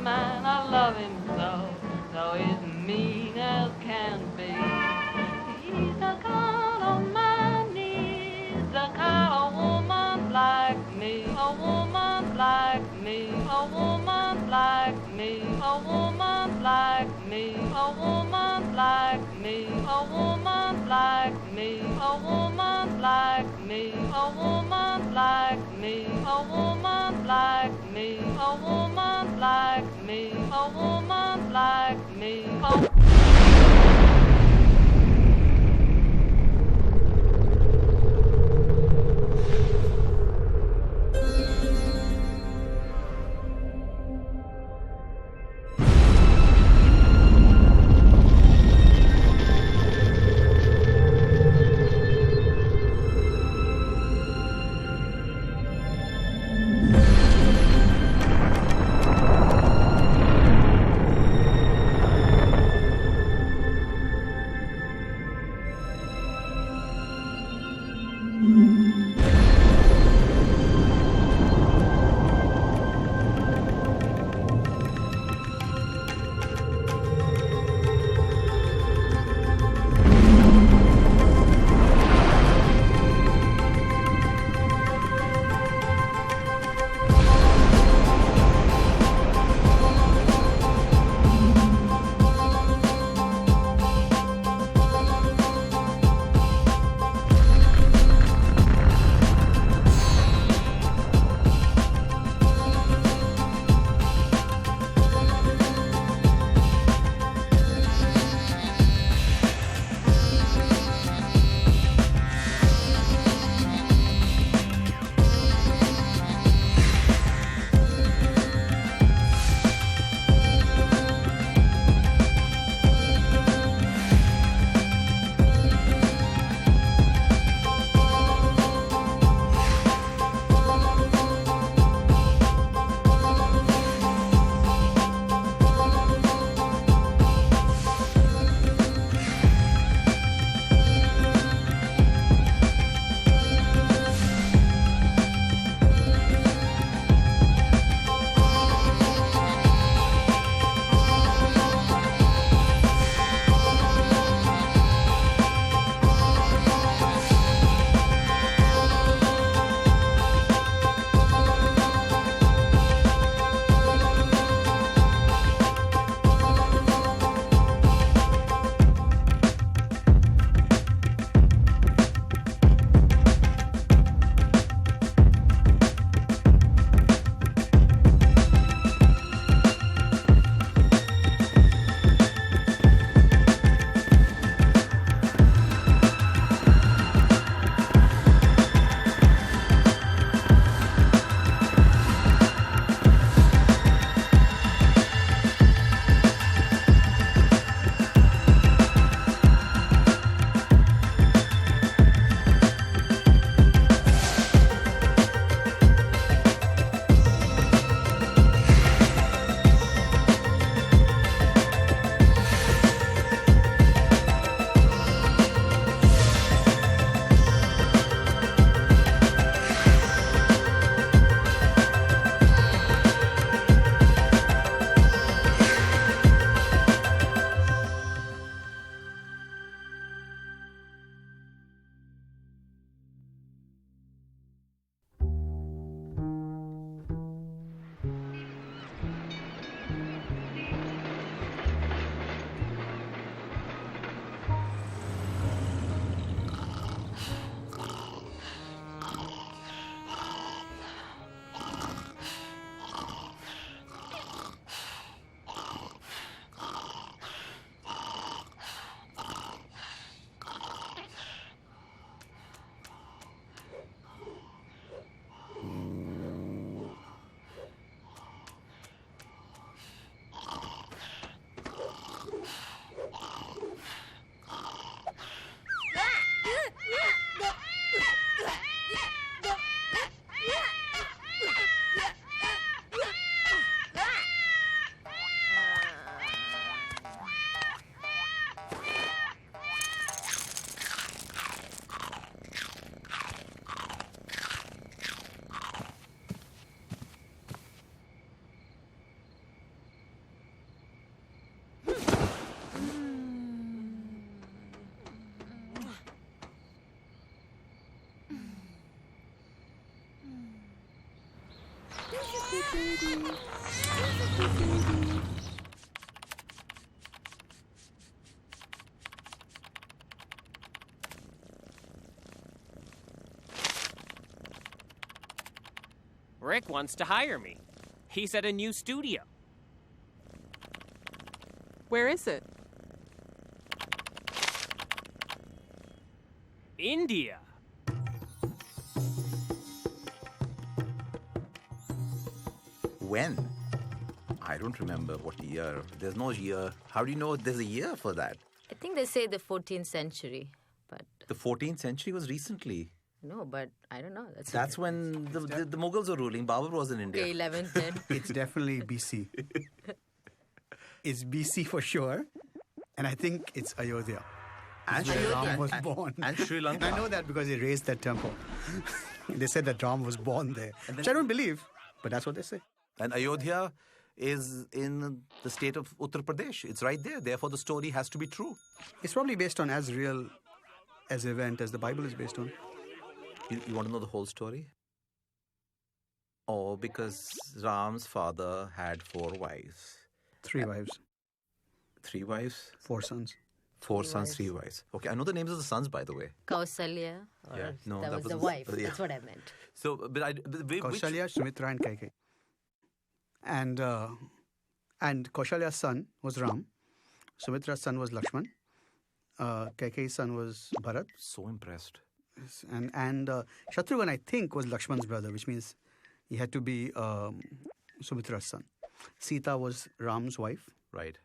man, I love him so, though he's mean as can be. He's the kind of man needs a kind of woman like me, a woman like me, a woman like me, a woman like me, a woman like me, a woman like me, a woman like me, a woman like me, a woman like me, a woman like me, a woman like me. Rick wants to hire me. He's at a new studio. Where is it? India. When? I don't remember what year. There's no year. How do you know there's a year for that? I think they say the 14th century, but... The 14th century was recently. No, but I don't know. That's when the Mughals were ruling. Babur was in India. Okay, 11th then. It's definitely BC. It's BC for sure. And I think it's Ayodhya. And where Ram was born. And Sri Lanka. And I know that because they raised that temple. They said that Ram was born there. Which I don't believe, but that's what they say. And Ayodhya is in the state of Uttar Pradesh. It's right there. Therefore, the story has to be true. It's probably based on as real as event as the Bible is based on. You want to know the whole story? Oh, because Ram's father had 4 wives. 3 wives. 3 wives? 4 sons. 4 sons, 3 wives. Okay, I know the names of the sons, by the way. Kausalya. Yeah, no, that was the wife. Yeah. That's what I meant. So, Kausalya, Sumitra, and Kaikeyi. And Kausalya's son was Ram. Sumitra's son was Lakshman. Kaikeyi's son was Bharat. So impressed. And Shatrughan, I think, was Lakshman's brother, which means he had to be Sumitra's son. Sita was Ram's wife. Right.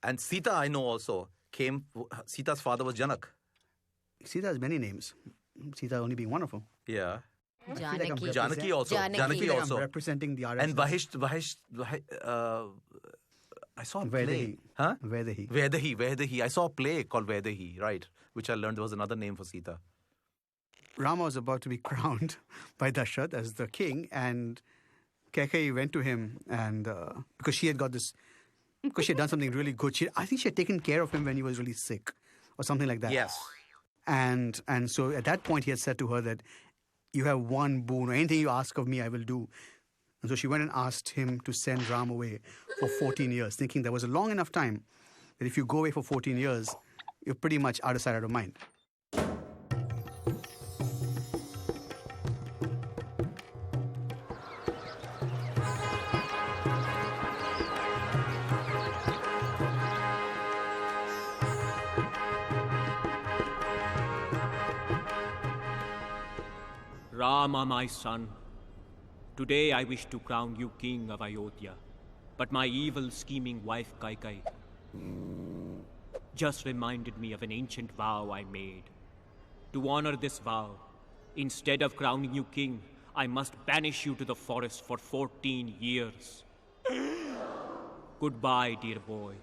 And Sita, I know also, Sita's father was Janak. Sita has many names. Sita only being one of them. Yeah. Janaki also. Janaki also. I'm representing the RSS. And Bahest, I saw a play. Vedahi. Huh? Vedahi. I saw a play called Vedahi, right, which I learned was another name for Sita. Rama was about to be crowned by Dasharatha as the king, and Kaikeyi went to him, and because she had got this, because she had done something really good. I think she had taken care of him when he was really sick, or something like that. Yes. And so at that point he had said to her that you have one boon, or anything you ask of me, I will do. And so she went and asked him to send Ram away for 14 years, thinking there was a long enough time that if you go away for 14 years, you're pretty much out of sight, out of mind. Rama, my son, today I wish to crown you king of Ayodhya, but my evil scheming wife Kaikeyi just reminded me of an ancient vow I made. To honor this vow, instead of crowning you king, I must banish you to the forest for 14 years. Goodbye, dear boy.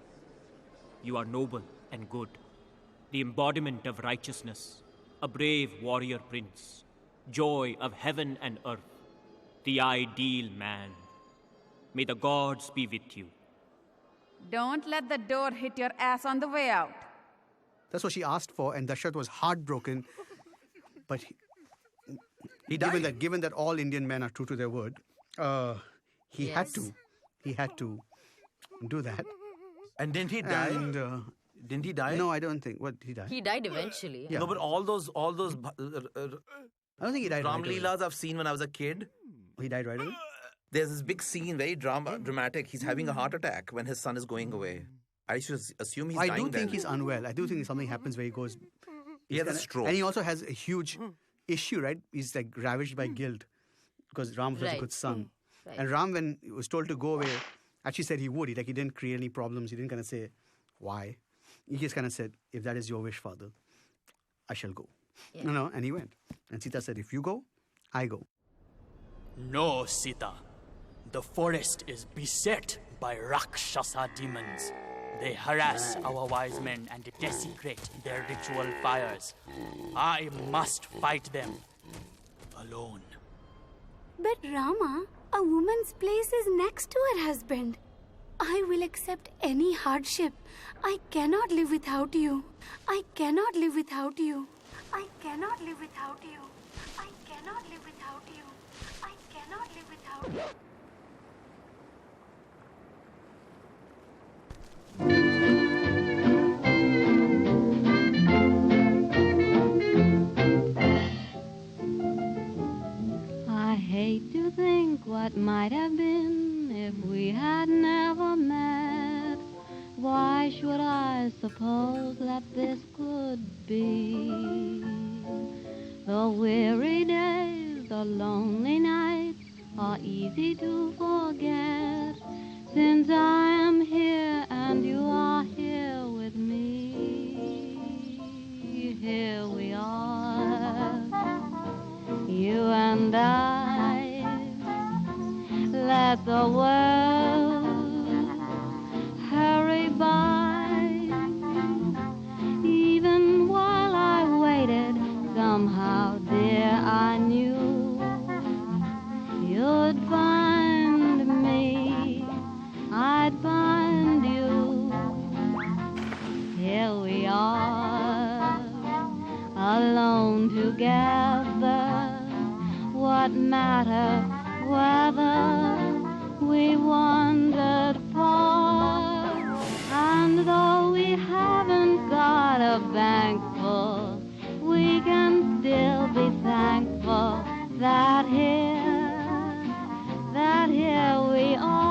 You are noble and good, the embodiment of righteousness, a brave warrior prince, joy of heaven and earth, the ideal man. May the gods be with you. Don't let the door hit your ass on the way out. That's what she asked for, and Dasharatha was heartbroken. But He died. Given that all Indian men are true to their word, he had to do that. And didn't he die? And, didn't he die? No, I don't think. What, he died? He died eventually. Yeah. No, but all those I don't think he died Ram right away. Leelas I've seen when I was a kid. He died right away? There's this big scene, very dramatic. He's having a heart attack when his son is going away. I should assume he's dying. I do think then. he's unwell. I do think something happens where he goes... He has a stroke. And he also has a huge issue, right? He's like ravaged by guilt because Ram was a good son. Right. And Ram, when he was told to go away, actually said he would. He didn't create any problems. He didn't kind of say, why? He just kind of said, if that is your wish, father, I shall go. Yeah. And he went. And Sita said, if you go, I go. No, Sita. The forest is beset by Rakshasa demons. They harass our wise men and desecrate their ritual fires. I must fight them alone. But Rama, a woman's place is next to her husband. I will accept any hardship. I cannot live without you. I cannot live without you. I cannot live without you. I cannot live without you. I cannot live without you. might have been if we had never met. Why should I suppose that this could be? The weary days, the lonely nights are easy to forget, since I am here and you are here with me. Here we are, you and I. Let the world hurry by. Even while I waited, somehow, dear, I knew you'd find me, I'd find you. Here we are, alone together. What matter whether we wandered far? And though we haven't got a bank full, we can still be thankful that here we are.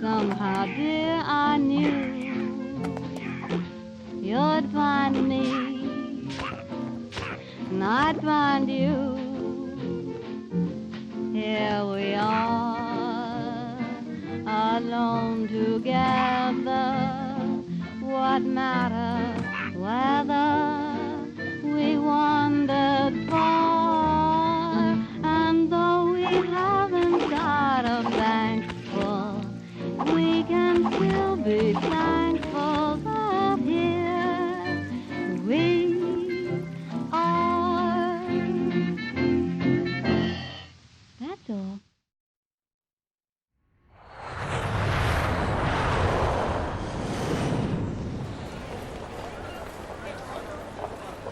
Somehow, dear, I knew you'd find me, and I'd find you. Here we are, alone together. What matter whether we wandered far? And though we haven't got a bank full, we can still be thankful that here we are. That's all.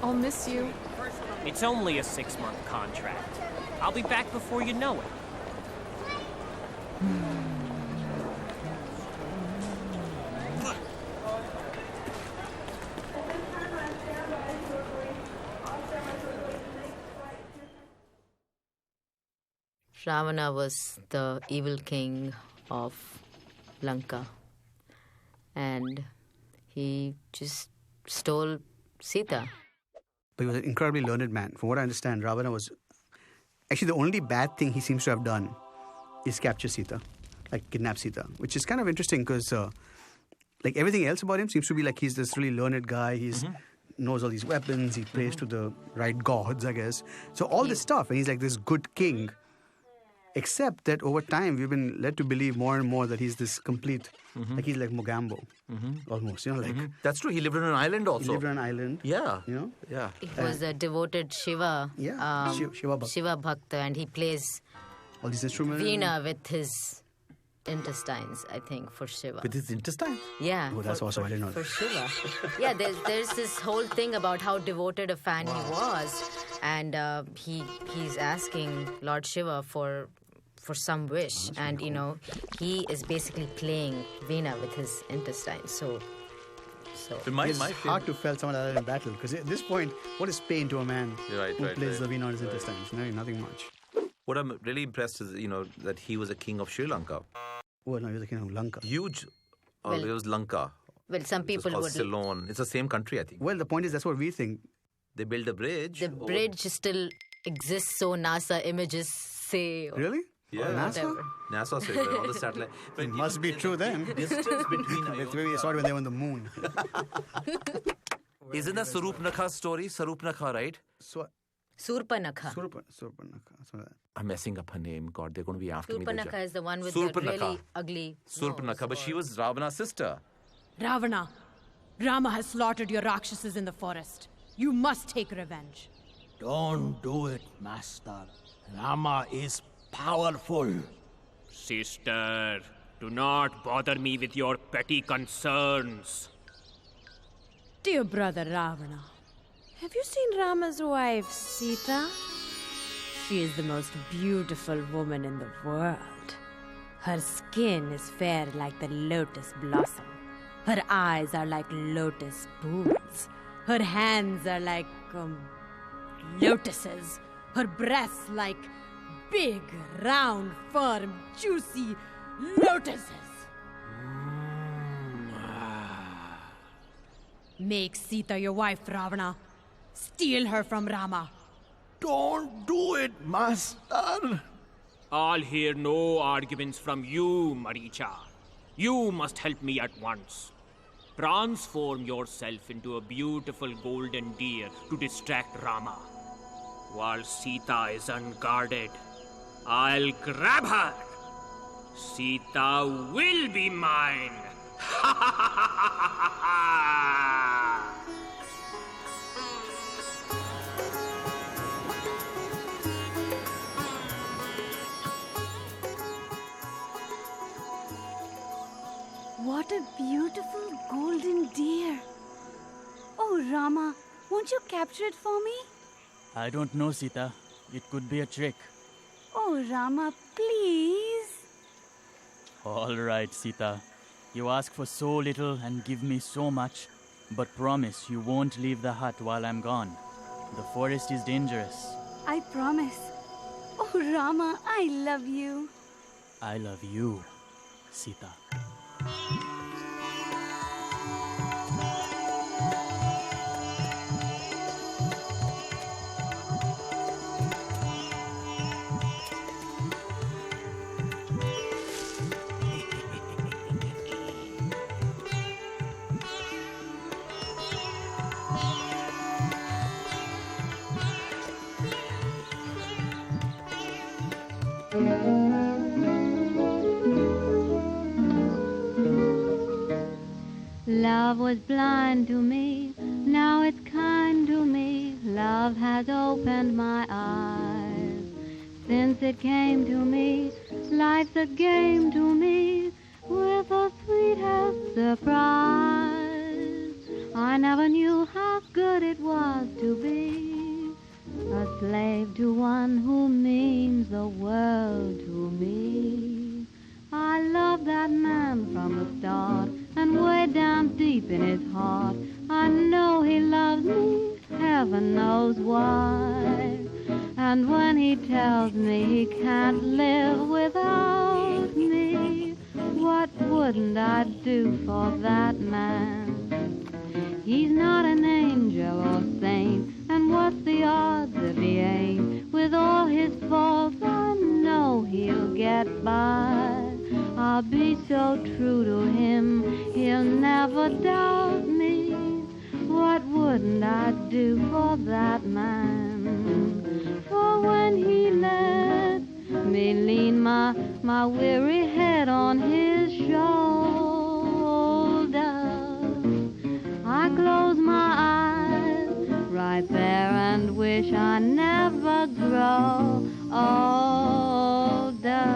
I'll miss you. It's only a 6-month contract. I'll be back before you know it. Ravana was the evil king of Lanka, and he just stole Sita. But he was an incredibly learned man. From what I understand, Ravana was... Actually, the only bad thing he seems to have done is capture Sita, like kidnap Sita, which is kind of interesting because like everything else about him seems to be like he's this really learned guy. He's knows all these weapons. He prays to the right gods, I guess. So all this stuff, and he's like this good king. Except that over time, we've been led to believe more and more that he's this complete, like he's like Mogambo, almost, you know, like... That's true. He lived on an island also. He lived on an island. Yeah. You know? Yeah. He was a devoted Shiva. Yeah. Shiva Bhakta. Shiva Bhakta, and he plays all these instruments. Veena with his intestines, I think, for Shiva. With his intestines? Yeah. Oh, that's awesome. I didn't know For that. Shiva. Yeah, there's this whole thing about how devoted a fan he was. And he's asking Lord Shiva for some wish. And, cool. you know, he is basically playing Veena with his intestines. So It's hard to feel someone other in battle. Because at this point, what is pain to a man who plays the Veena on his intestines? No, nothing much. What I'm really impressed is, you know, that he was a king of Sri Lanka. Oh, no, he was a king of Lanka. Huge. Well, it was Lanka. Well, some people would... Ceylon. It's the same country, I think. Well, the point is, that's what we think. They built a bridge. The bridge still exists, so NASA images say... Really? Yeah. NASA? NASA said all the satellite. It must be true then. Distance between That's where we saw it when they were on the moon. Isn't that Surupnakha's story? Surupnakha, right? Surpanakha. Surpanakha. So that. I'm messing up her name. God, they're going to be after me. Surpanakha is the one with the really ugly Surpanakha, but she was Ravana's sister. Ravana, Rama has slaughtered your Rakshasas in the forest. You must take revenge. Don't do it, Master. Rama is powerful. Sister, do not bother me with your petty concerns. Dear brother Ravana, have you seen Rama's wife, Sita? She is the most beautiful woman in the world. Her skin is fair like the lotus blossom. Her eyes are like lotus pools. Her hands are like lotuses. Her breasts like big, round, firm, juicy lotuses. Make Sita your wife, Ravana. Steal her from Rama. Don't do it, Master. I'll hear no arguments from you, Maricha. You must help me at once. Transform yourself into a beautiful golden deer to distract Rama. While Sita is unguarded, I'll grab her. Sita will be mine. What a beautiful golden deer. Oh, Rama, won't you capture it for me? I don't know, Sita. It could be a trick. Oh, Rama, please. All right, Sita. You ask for so little and give me so much, but promise you won't leave the hut while I'm gone. The forest is dangerous. I promise. Oh, Rama, I love you. I love you, Sita. Love was blind to me, now it's kind to me. Love has opened my eyes. Since it came to me, life's a game to me, with the sweetest surprise. I never knew how good it was to be a slave to one who means the world to me. I love that man from the start, and way down deep in his heart, I know he loves me, heaven knows why. And when he tells me he can't live without me, what wouldn't I do for that man? He's not an angel or saint, and what's the odds if he ain't? With all his faults, I know he'll get by. I'll be so true to him, he'll never doubt me. What wouldn't I do for that man? For when he let me lean my weary head on his shoulder, I close my eyes right there and wish I never grow older.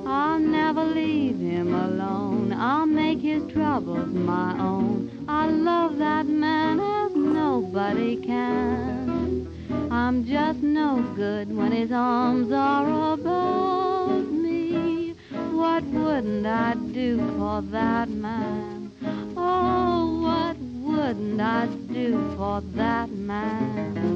I'll never leave him alone. I'll make his troubles my own. I love that man as nobody can. I'm just no good when his arms are above me. What wouldn't I do for that man? Oh, what wouldn't I do for that man?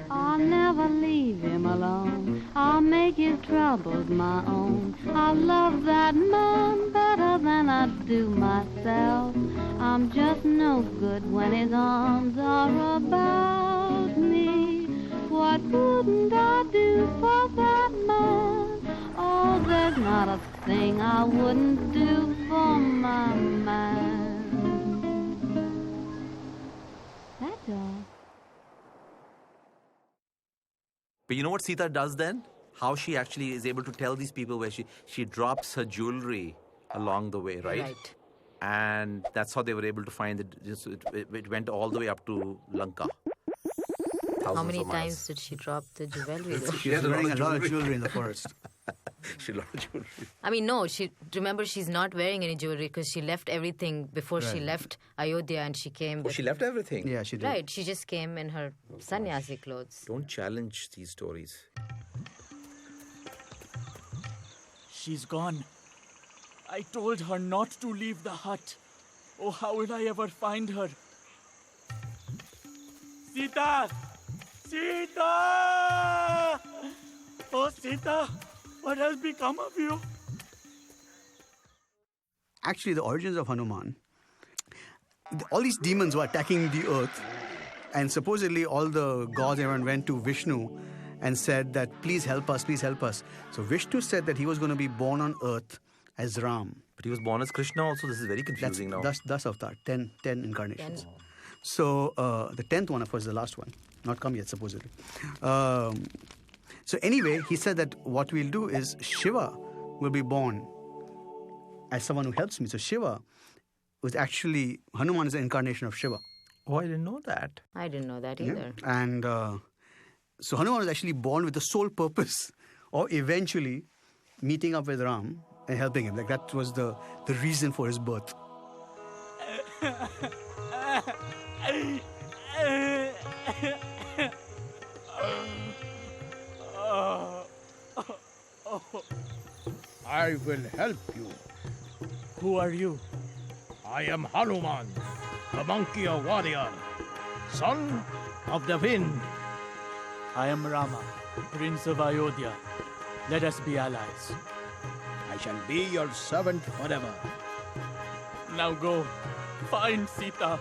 I'll never leave him alone. I'll make his troubles my own. I love that man better than I do myself. I'm just no good when his arms are about me. What wouldn't I do for that man? Oh, there's not a thing I wouldn't do for my man. That's all. But you know what Sita does then? How she actually is able to tell these people where she drops her jewelry along the way, right? Right. And that's how they were able to find it. It went all the way up to Lanka. How many times did she drop the jewelry? though? She was wearing a lot of jewelry in the forest. She had a lot of jewelry. I mean, no, remember she's not wearing any jewelry because she left everything before she left Ayodhya and she came. Oh, she left everything? Yeah, she did. Right, she just came in her sannyasi clothes. Don't challenge these stories. She's gone. I told her not to leave the hut. Oh, how will I ever find her? Sita! Sita! Oh, Sita, what has become of you? Actually, the origins of Hanuman, all these demons were attacking the earth, and supposedly all the gods, everyone went to Vishnu and said that, please help us, please help us. So Vishnu said that he was going to be born on earth as Ram. But he was born as Krishna also. This is very confusing now. That's avatar, 10 incarnations. So the 10th one, of course, is the last one. Not come yet, supposedly. So anyway, he said that what we'll do is Shiva will be born as someone who helps me. So Shiva was actually, Hanuman is an incarnation of Shiva. Oh, I didn't know that. I didn't know that either. Yeah. And so Hanuman was actually born with the sole purpose of eventually meeting up with Ram and helping him. Like that was the reason for his birth. I will help you. Who are you? I am Hanuman, the monkey warrior, son of the wind. I am Rama, Prince of Ayodhya. Let us be allies. I shall be your servant forever. Now go, find Sita.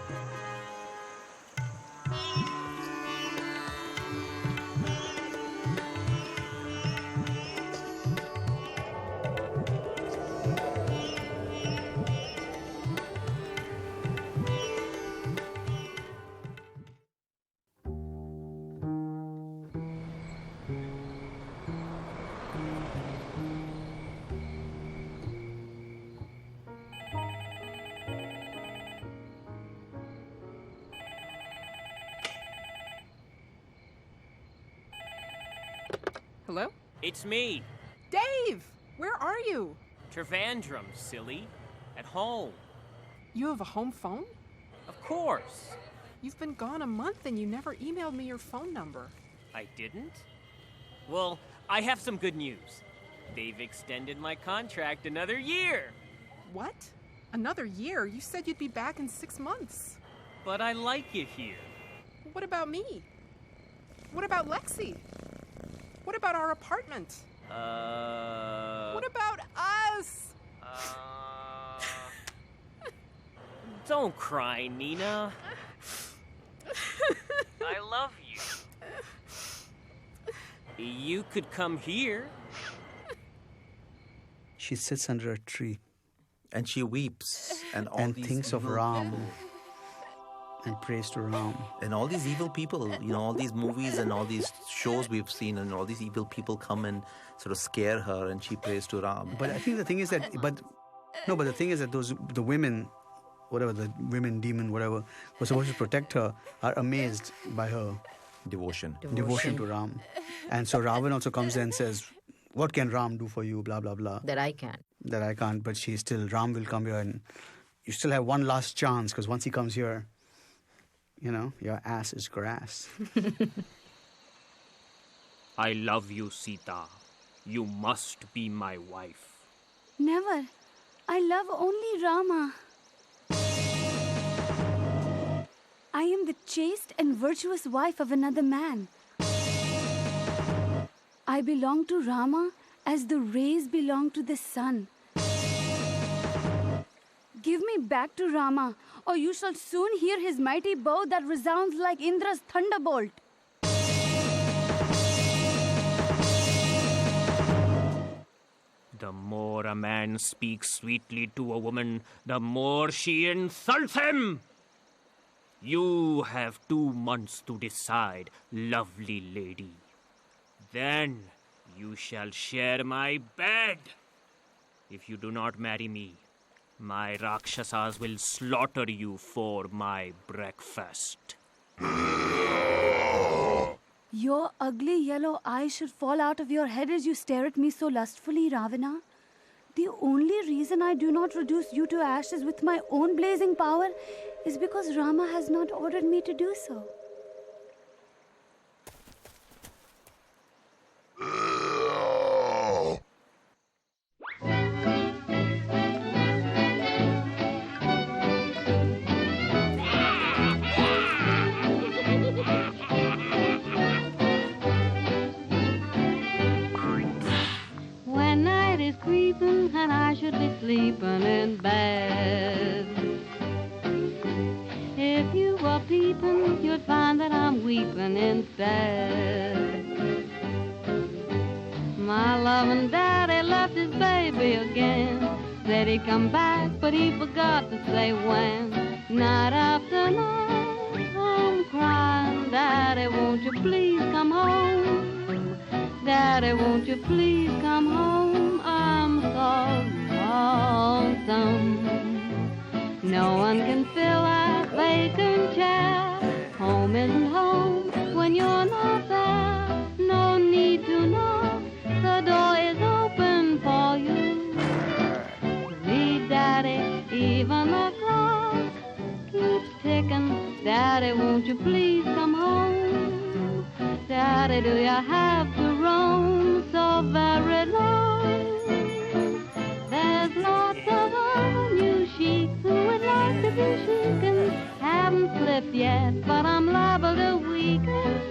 Hello? It's me, Dave! Where are you? Trivandrum, silly. At home. You have a home phone? Of course. You've been gone a month and you never emailed me your phone number. I didn't? Well, I have some good news. They've extended my contract another year. What? Another year? You said you'd be back in 6 months. But I like it here. What about me? What about Lexi? What about our apartment? What about us? Don't cry, Nina. I love you. You could come here. She sits under a tree. And she weeps. And thinks of Ram. And prays to Ram. And all these evil people, all these movies and all these shows we've seen, and all these evil people come and sort of scare her, and she prays to Ram. But I think the thing is that, the thing is that the women, whatever, the women, demon, whatever, were supposed to protect her, are amazed by her devotion to Ram. And so Ravan also comes there and says, what can Ram do for you, blah, blah, blah. That I can't. But Ram will come here and you still have one last chance, because once he comes here, your ass is grass. I love you, Sita. You must be my wife. Never. I love only Rama. I am the chaste and virtuous wife of another man. I belong to Rama as the rays belong to the sun. Give me back to Rama, or you shall soon hear his mighty bow that resounds like Indra's thunderbolt. The more a man speaks sweetly to a woman, the more she insults him. You have 2 months to decide, lovely lady. Then you shall share my bed. If you do not marry me, my Rakshasas will slaughter you for my breakfast. Your ugly yellow eyes should fall out of your head as you stare at me so lustfully, Ravana. The only reason I do not reduce you to ashes with my own blazing power is because Rama has not ordered me to do so. And I should be sleeping in bed. If you were peeping, you'd find that I'm weeping instead. My loving daddy left his baby again. Said he'd come back, but he forgot to say when. Night after night, I'm crying, Daddy, won't you please come home? Daddy, won't you please come home? I'm so lonesome. No one can fill that vacant chair. Home isn't home when you're not there. No need to knock, the door is open for you. Read, Daddy, even the clock keeps ticking. Daddy, won't you please come home? Daddy, do you have to roam so very long? There's lots of other new sheets who would like to be shaken. Haven't slipped yet, but I'm liable to weaken.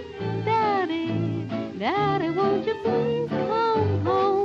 Daddy, Daddy, won't you please come home?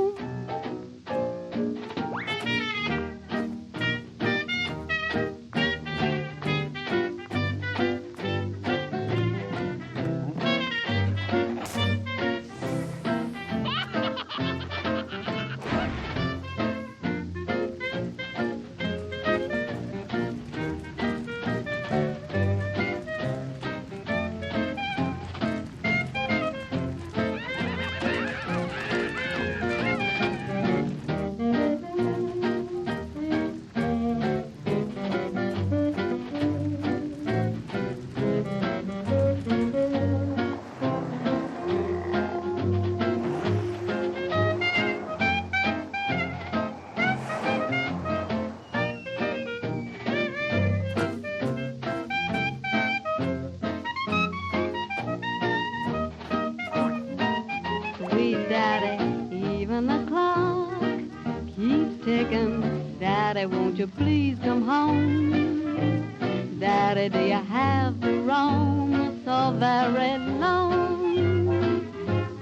Daddy, won't you please come home? Daddy, do you have to roam so very long?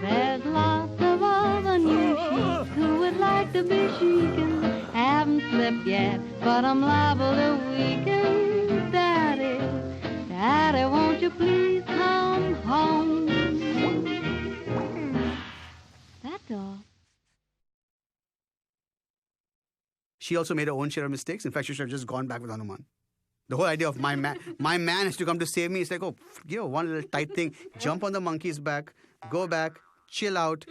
There's lots of other new sheets who would like to be shaken. Haven't slipped yet, but I'm liable to weaken. Daddy, Daddy, won't you please come home? That's all. She also made her own share of mistakes. In fact, she should have just gone back with Hanuman. The whole idea of my man has to come to save me. It's like, one little tight thing. Jump on the monkey's back, go back, chill out.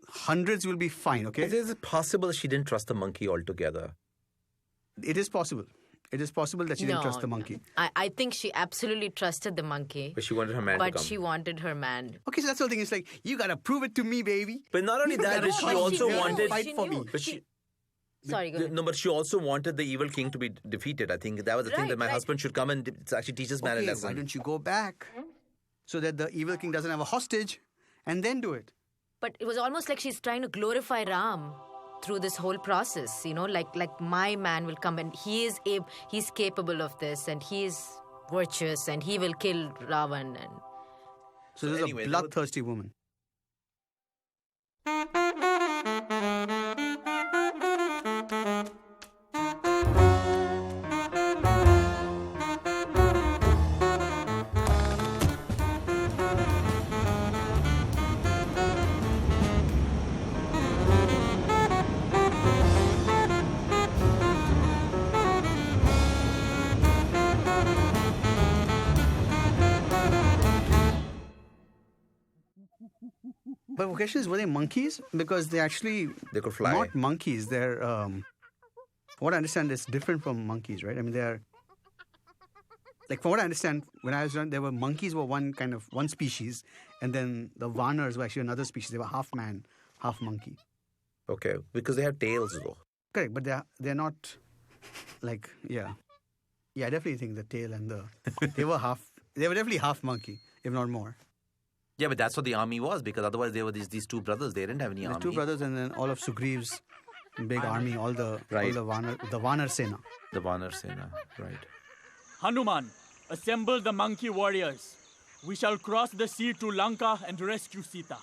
Hundreds will be fine, okay? Is it possible she didn't trust the monkey altogether? It is possible. It is possible that she didn't trust the monkey. I think she absolutely trusted the monkey. But she wanted her man to come. But she wanted her man. Okay, so that's the whole thing. It's like, you got to prove it to me, baby. But not only that, but she also wanted... Fight for me. Sorry, go ahead. No, but she also wanted the evil king to be defeated. I think that was the thing, that my husband should come and actually teach his man a lesson. Why don't you go back so that the evil king doesn't have a hostage and then do it? But it was almost like she's trying to glorify Ram through this whole process, like my man will come and he's capable of this and he is virtuous and he will kill Ravan. And so this is a bloodthirsty woman. But the question is, were they monkeys? Because they could fly. Not monkeys. They're, from what I understand, it's different from monkeys, right? I mean, they're, like, from what I understand, when I was young, monkeys were one species, and then the Vanars were actually another species. They were half man, half monkey. Okay, because they have tails, though. Correct, but they're not, like, yeah. Yeah, I definitely think the tail and they were definitely half monkey, if not more. Yeah, but that's what the army was, because otherwise they were these two brothers. They didn't have any army. The two brothers, and then all of Sugriv's big army, all the Vanar Sena. The Vanar Sena, right. Hanuman, assemble the monkey warriors. We shall cross the sea to Lanka and rescue Sita.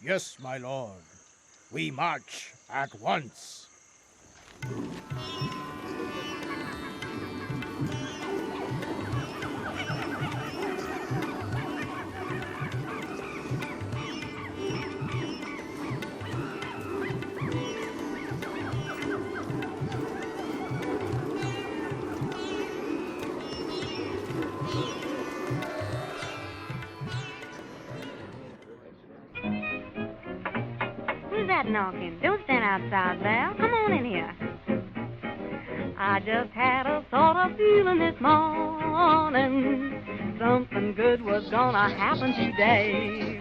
Yes, my lord. We march at once. Knocking. Don't stand outside there. Come on in here. I just had a sort of feeling this morning something good was gonna happen today.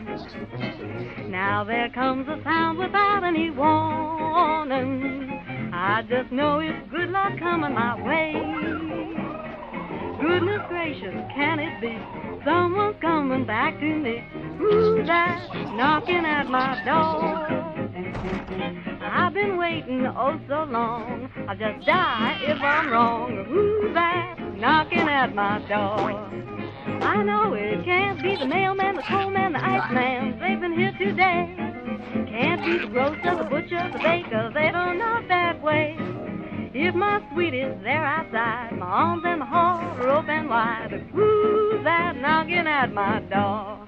Now there comes a sound without any warning. I just know it's good luck coming my way. Goodness gracious, can it be? Someone's coming back to me. Who's that knocking at my door? I've been waiting oh so long. I'll just die if I'm wrong. Who's that knocking at my door? I know it can't be the mailman, the coalman, the iceman. They've been here today. Can't be the grocer, the butcher, the baker. They don't knock that way. If my sweet is there outside, my arms and my heart are open wide. Who's that knocking at my door?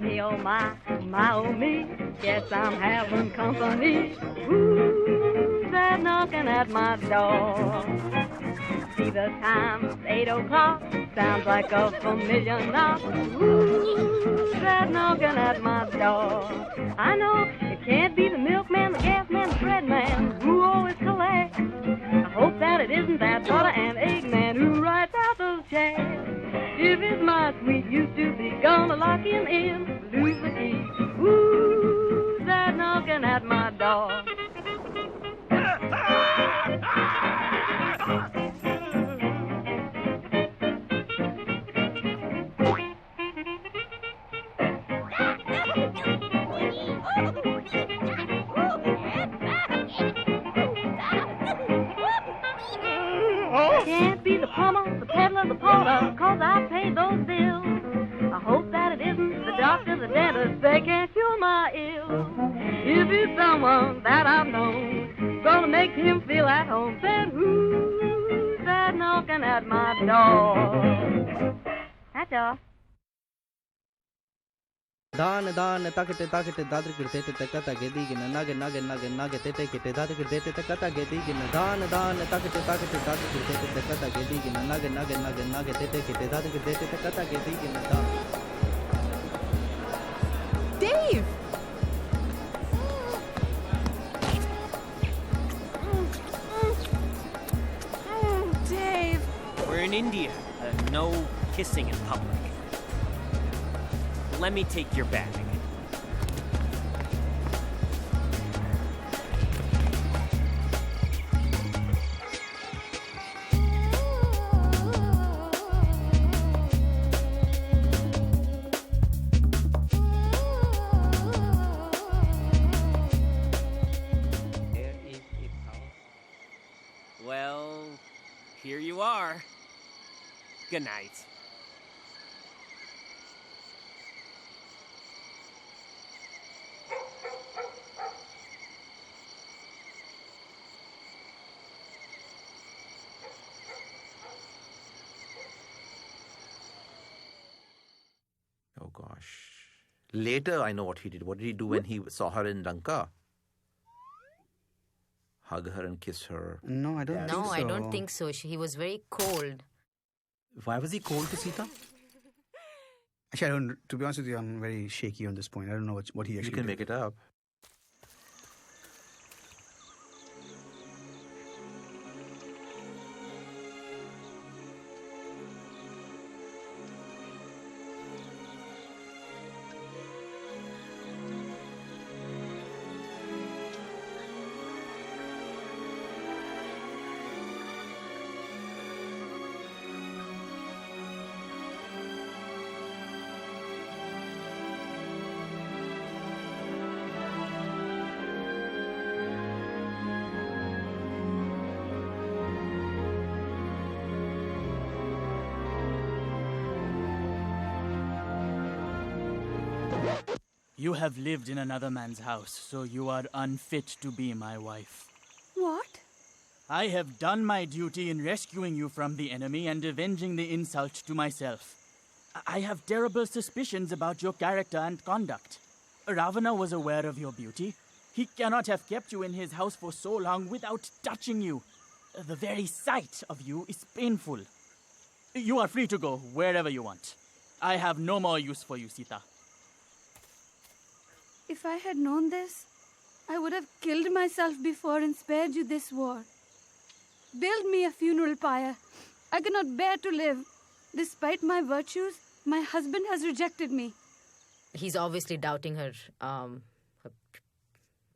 Me oh my oh me, guess I'm having company. Who's that knocking at my door? See the time, it's 8 o'clock, sounds like a familiar knock. Who's that knocking at my door? I know it can't be the milkman, the gas man, the bread man, who always collects. I hope that it isn't that butter and egg man who writes out those checks. If it's my sweet used to be gonna lock him in, lose the key. Who's that knocking at my door? Can't be the plumber, the peddler, the porter, 'cause I paid those bills. I hope that it isn't the doctor, the dentist, they can't cure my ill. If it's someone that I've known, gonna make him feel at home, then who's that knocking at my door? That's all. दान दान ताकते ताकते दादर करते ते कता गेदी गिन नागे नागे नागे नागे ते केते दादर करते ते कता गेदी गिन दान दान ताकते ताकते दादर करते ते कता गेदी गिन नागे नागे नागे नागे ते केते दादर करते ते कता गेदी गिन दान Dave! Dave! We're in India. No kissing in public. Let me take your bag. Well, here you are. Good night. Oh gosh. Later, I know what he did. What did he do when he saw her in Lanka? Hug her and kiss her. No, I don't think so. No, I don't think so. He was very cold. Why was he cold to Sita? Actually, I don't. To be honest with you, I'm very shaky on this point. I don't know what he actually You can did. make it up. You have lived in another man's house, so you are unfit to be my wife. What? I have done my duty in rescuing you from the enemy and avenging the insult to myself. I have terrible suspicions about your character and conduct. Ravana was aware of your beauty. He cannot have kept you in his house for so long without touching you. The very sight of you is painful. You are free to go wherever you want. I have no more use for you, Sita. If I had known this, I would have killed myself before and spared you this war. Build me a funeral pyre. I cannot bear to live. Despite my virtues, my husband has rejected me. He's obviously doubting her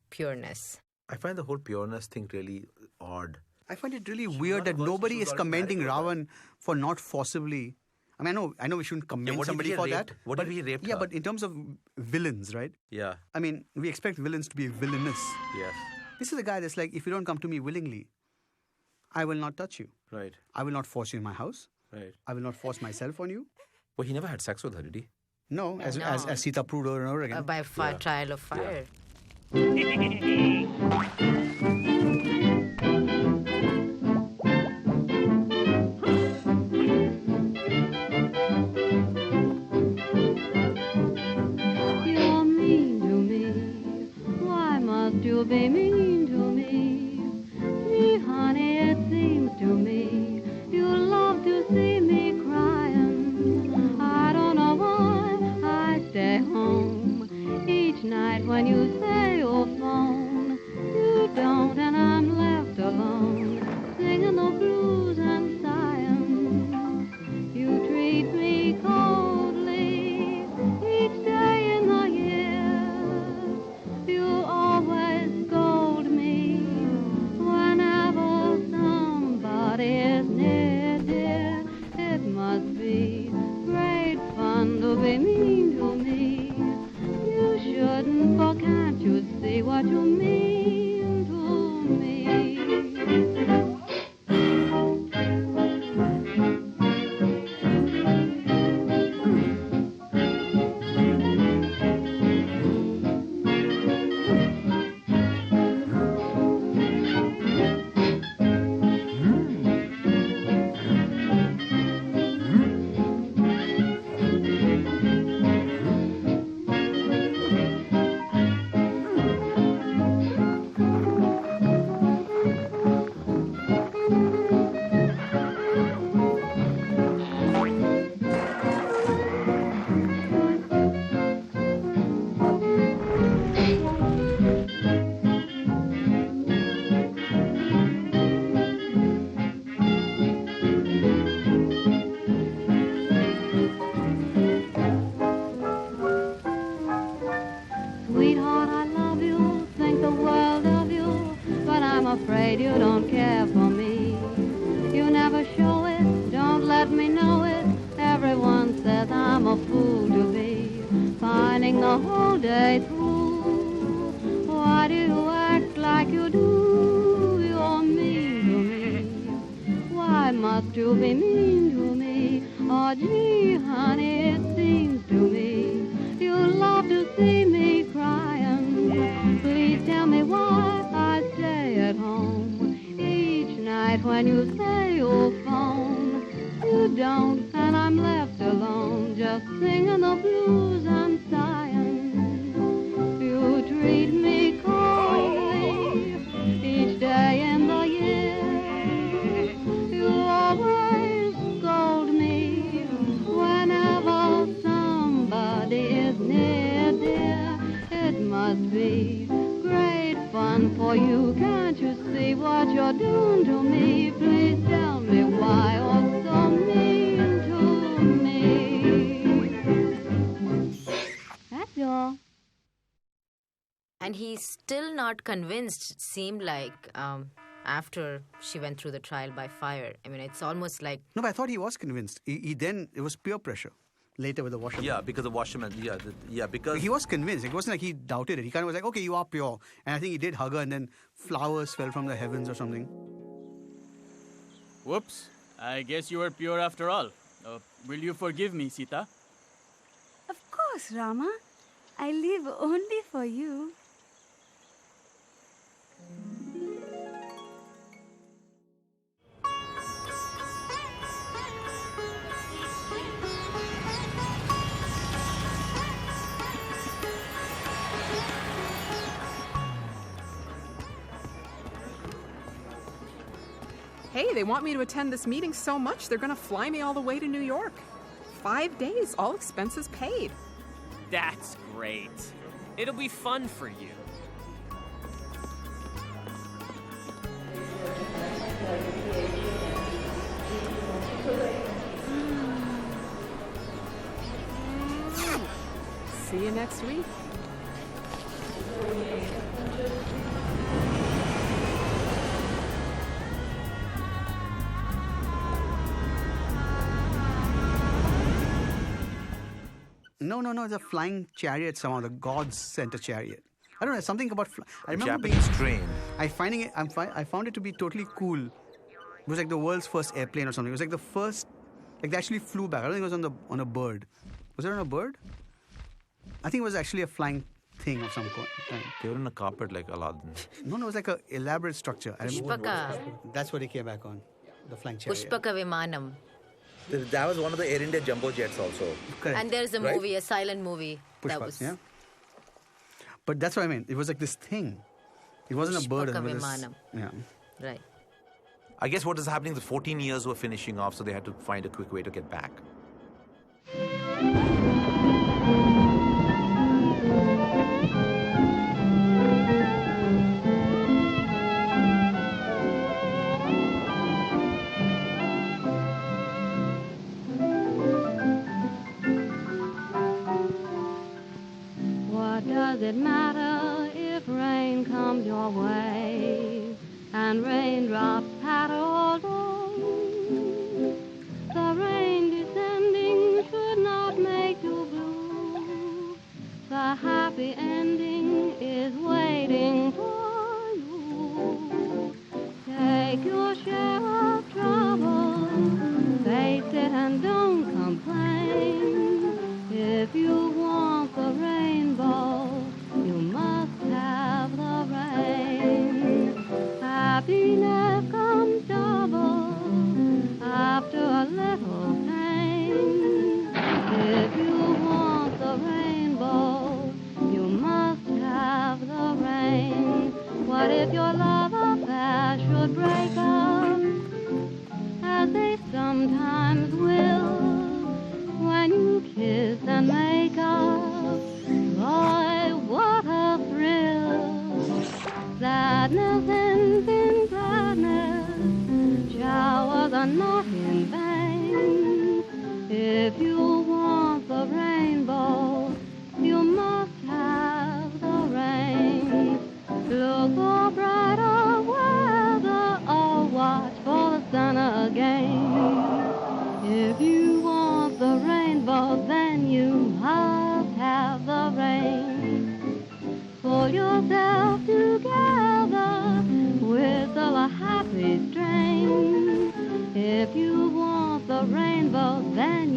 pureness. I find the whole pureness thing really odd. I find it really weird that nobody is commending Ravan for not forcibly. I mean, I know we shouldn't commend somebody for that. What if he raped her? Yeah, but in terms of villains, right? Yeah. I mean, we expect villains to be villainous. Yes. This is a guy that's like, if you don't come to me willingly, I will not touch you. Right. I will not force you in my house. Right. I will not force myself on you. Well, he never had sex with her, did he? No, as Sita proved over and over again. By trial of fire. You be mean to me. See, honey, it seems to me you love to see me crying. I don't know why I stay home each night when you say you'll phone. You don't, and I'm left alone, singing the blues and sighing. You treat me coldly each day in the year. You always scold me whenever somebody is near, dear. It must be great fun to be mean to me. You shouldn't, for can't you see what you mean to me? Sweetheart, I love you, think the world of you, but I'm afraid you don't care for me. You never show it, don't let me know it. Everyone says I'm a fool to be pining the whole day through. Why do you act like you do? You're mean to me. Why must you be mean to me? Oh, gee, honey, it seems to me you love to see me crying. Please tell me why I stay at home each night when you say you'll phone. You don't, and I'm left alone, just singing the blues and sighing. You treat me coldly each day in the year. You always scold me whenever somebody is near, dear. It must be great fun for you. Can't you see what you're doing to me? Please tell me why you're so mean to me. That's all. And he's still not convinced, it seemed like, after she went through the trial by fire. I mean, it's almost like... No, but I thought he was convinced. He then, it was peer pressure. Later with the washerman. Yeah, because the washerman, because... He was convinced. It wasn't like he doubted it. He kind of was like, okay, you are pure. And I think he did hug her and then flowers fell from the heavens or something. Whoops. I guess you were pure after all. Will you forgive me, Sita? Of course, Rama. I live only for you. Hey, they want me to attend this meeting so much, they're going to fly me all the way to New York. 5 days, all expenses paid. That's great. It'll be fun for you. See you next week. No, it's a flying chariot somehow. The gods sent a chariot. I don't know, something about... I remember Japanese train. I found it to be totally cool. It was like the world's first airplane or something. It was like the first... Like they actually flew back. I don't think it was on a bird. Was it on a bird? I think it was actually a flying thing of some kind. They were in a carpet like Aladdin. No, it was like an elaborate structure. Pushpaka. That's what he came back on. The flying chariot. Pushpaka Vimanam. That was one of the Air India jumbo jets also. Correct. And there's a movie, a silent movie. Pushpas, yeah. But that's what I mean. It was like this thing. It wasn't a bird. Pushpaka Vimanam. Yeah. Right. I guess what is happening, the 14 years were finishing off, so they had to find a quick way to get back. What does it matter if rain comes your way and raindrops patter all day? The rain descending should not make you blue. The happy ending is waiting for you. Take your share of trouble, face it and don't complain. If you want the rainbow, you must have the rain. Happiness comes double after a little pain. If you want the rainbow, you must have the rain. What if your love affair should break up, as they sometimes will, when you kiss and make up? Boy, what a thrill! Sadness ends in gladness, showers are not in vain. If you want the rainbow, you must have the rain. Look for brighter weather or watch for the sun again. If you want the rainbow, then you must have the rain. Pull yourself together, whistle a happy strain. If you want the rainbow, then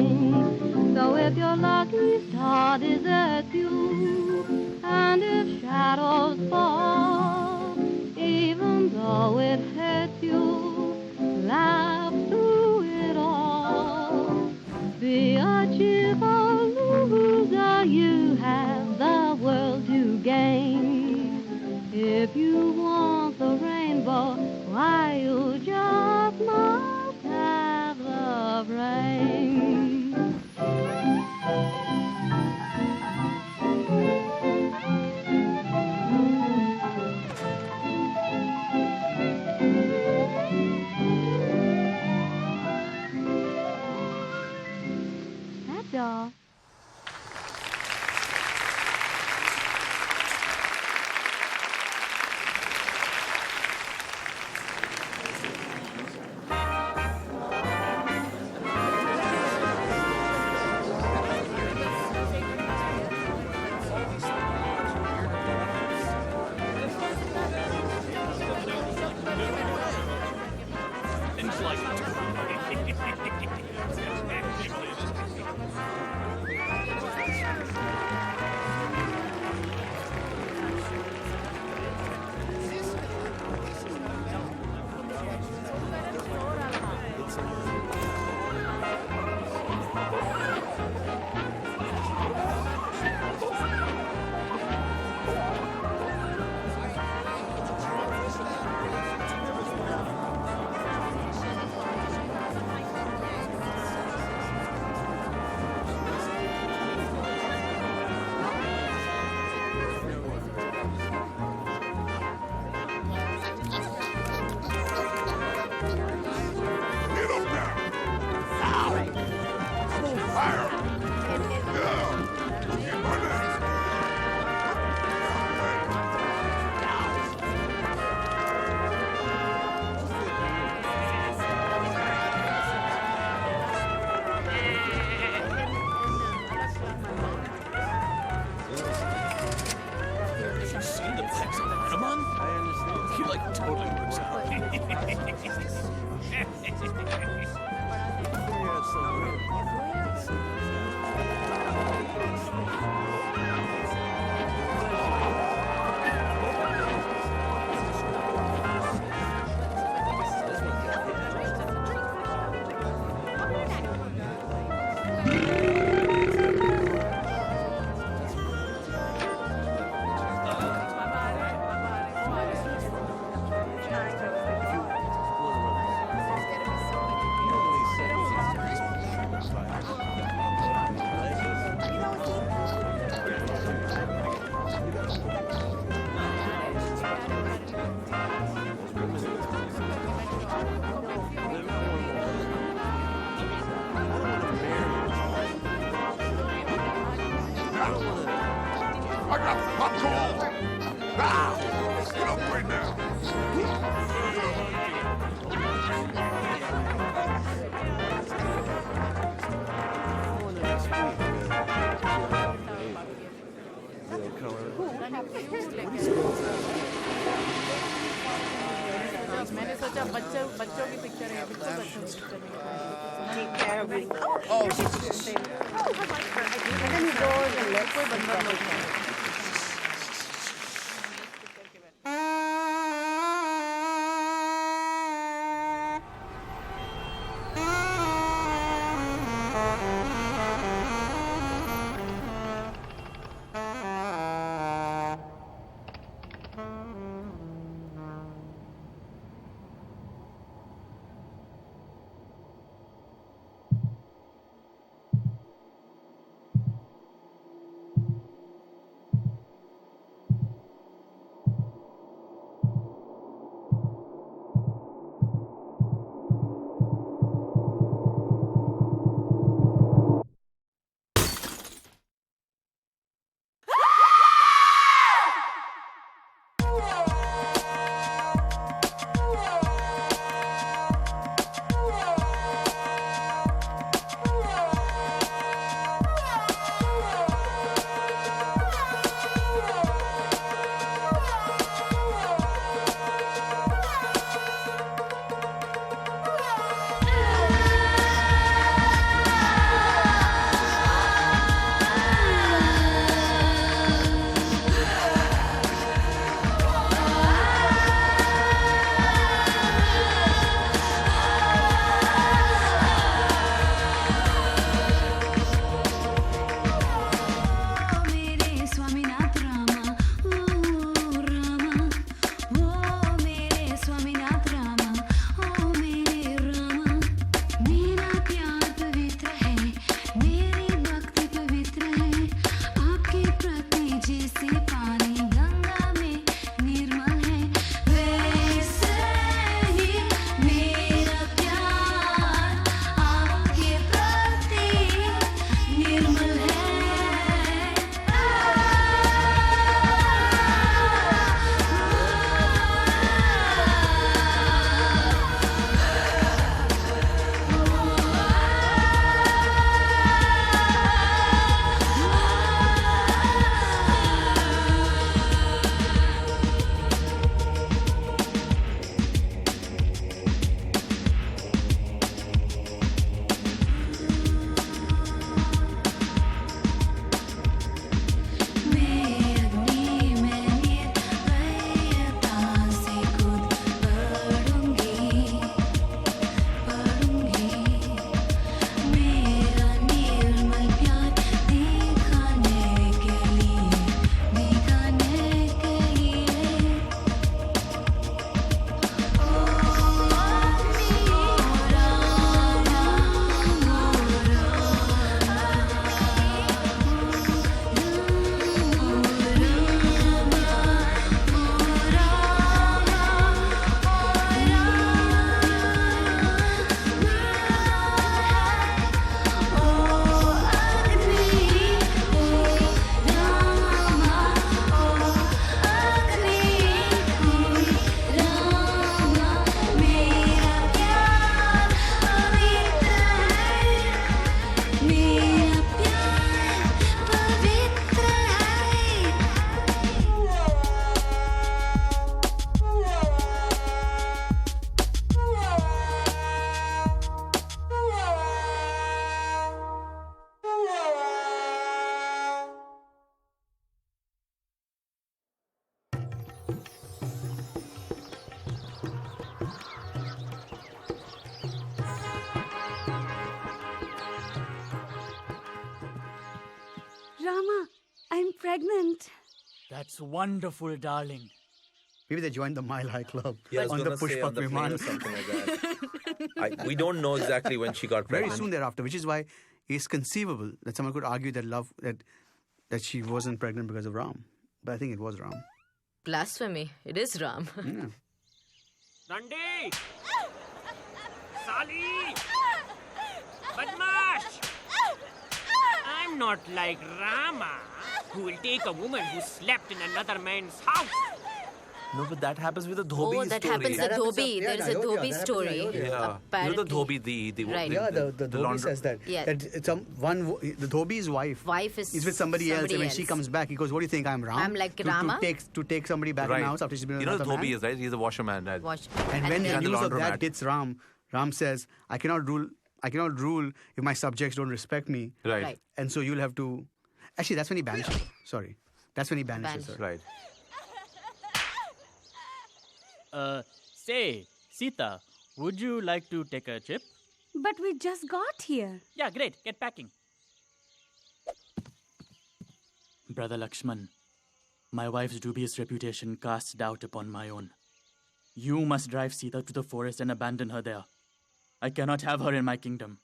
rain. So if your lucky star deserts you, and if shadows fall, even though it hurts you, laugh through it all. Be a cheerful loser, you have the world to gain. If you want the rainbow, why you just must have the rain. That's all. मैंने सोचा बच्चों की picture है बिल्कुल बच्चों की picture Take care of it. Oh, and then he goes and lets कोई बंदा लोग Rama, I'm pregnant. That's wonderful, darling. Maybe they joined the Mile High Club Yeah, I was on the gonna say on Pushpak the plane Viman. or something like that. We don't know exactly when she got Very pregnant. soon thereafter, which is why it's conceivable that someone could argue that she wasn't pregnant because of Ram. But I think it was Ram. Blasphemy. It is Ram. Yeah. Nandi! Sali! Badmash! I'm not like Rama, who will take a woman who slept in another man's house. No, but that happens with the Dhobi that story. happens with Dhobi. There is a Dhobi story. Yeah. You know the Dhobi, the Dhobi says that. Yeah. That the Dhobi's wife is with somebody else, and when she comes back, he goes, "What do you think? I'm Ram? I'm like Rama? To take somebody back in the house after she's been with another man." Dhobi is, right? He's a washerman. Right? And when the news of that laundromat. hits Ram says, "I cannot rule if my subjects don't respect me." Right. And so you'll have to. Actually, that's when he banishes her. Sorry, that's when he banishes her. Right. Say, Sita, would you like to take a trip? But we just got here. Yeah, great. Get packing. Brother Lakshman, my wife's dubious reputation casts doubt upon my own. You must drive Sita to the forest and abandon her there. I cannot have her in my kingdom.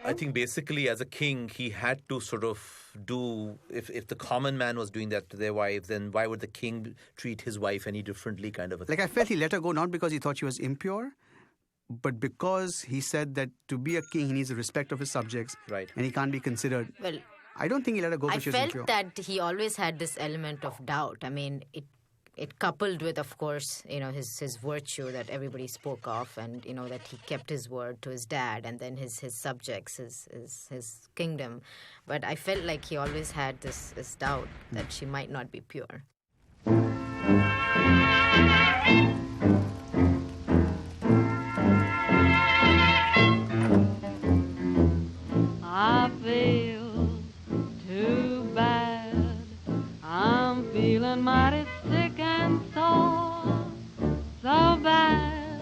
I think basically as a king, he had to sort of do, if the common man was doing that to their wives, then why would the king treat his wife any differently kind of a thing? Like I felt he let her go not because he thought she was impure, but because he said that to be a king, he needs the respect of his subjects. Right. And he can't be considered. Well, I don't think he let her go I because she was impure. felt that he always had this element of doubt. I mean, it coupled with, of course, his virtue that everybody spoke of, and that he kept his word to his dad, and then his subjects, his kingdom. But I felt like he always had this doubt that she might not be pure. I feel too bad. I'm feeling mighty sick and sore, so bad.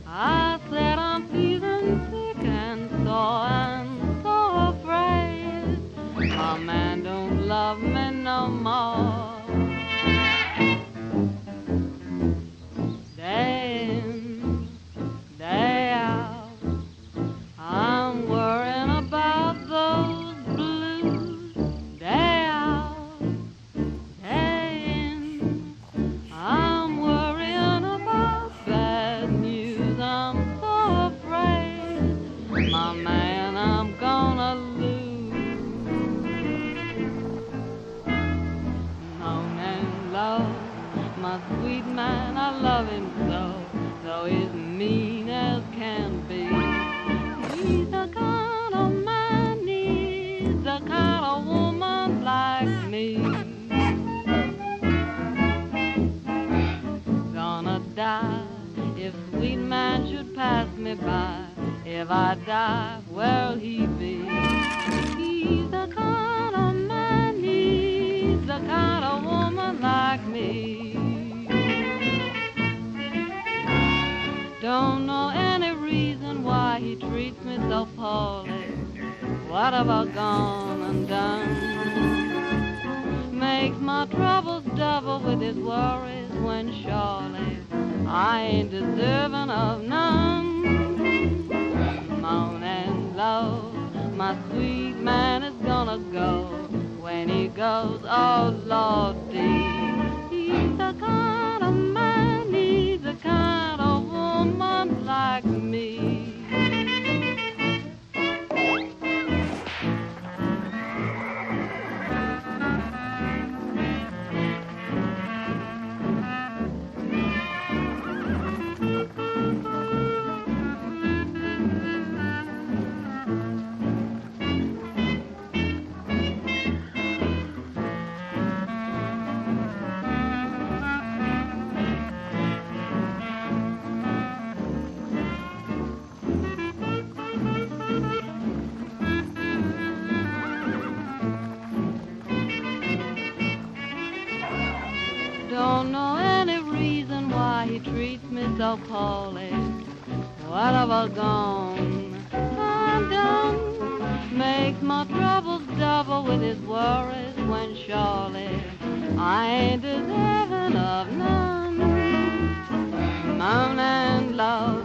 I said I'm feeling sick and sore and so afraid my man don't love me no more. Day in, day out, I'm worrying about those blues. Day out, day in, I'm worrying about bad news. I'm so afraid, my man, I'm gonna lose. Moaning low, my sweet man, I love him so, though he's mean as can be. He's the kind of man needs the kind of woman like me. Gonna die if sweet man should pass me by. If I die, where'll he be? He's the kind of man needs the kind of woman like me. Don't know any reason why he treats me so poorly. What have I gone and done? Makes my troubles double with his worries when surely I ain't deserving of none. Moaning low, my sweet man is gonna go. When he goes, oh Lordy, he's the kind of man, he's the kind of woman like me. Don't know any reason why he treats me so poorly. What have I gone and done? my troubles double with his worries when surely I ain't deserving of none. Moan and love,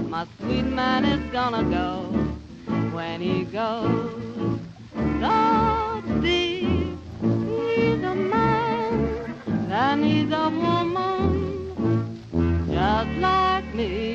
my sweet man is gonna go. When he goes, so deep, he's a man that needs a woman just like me.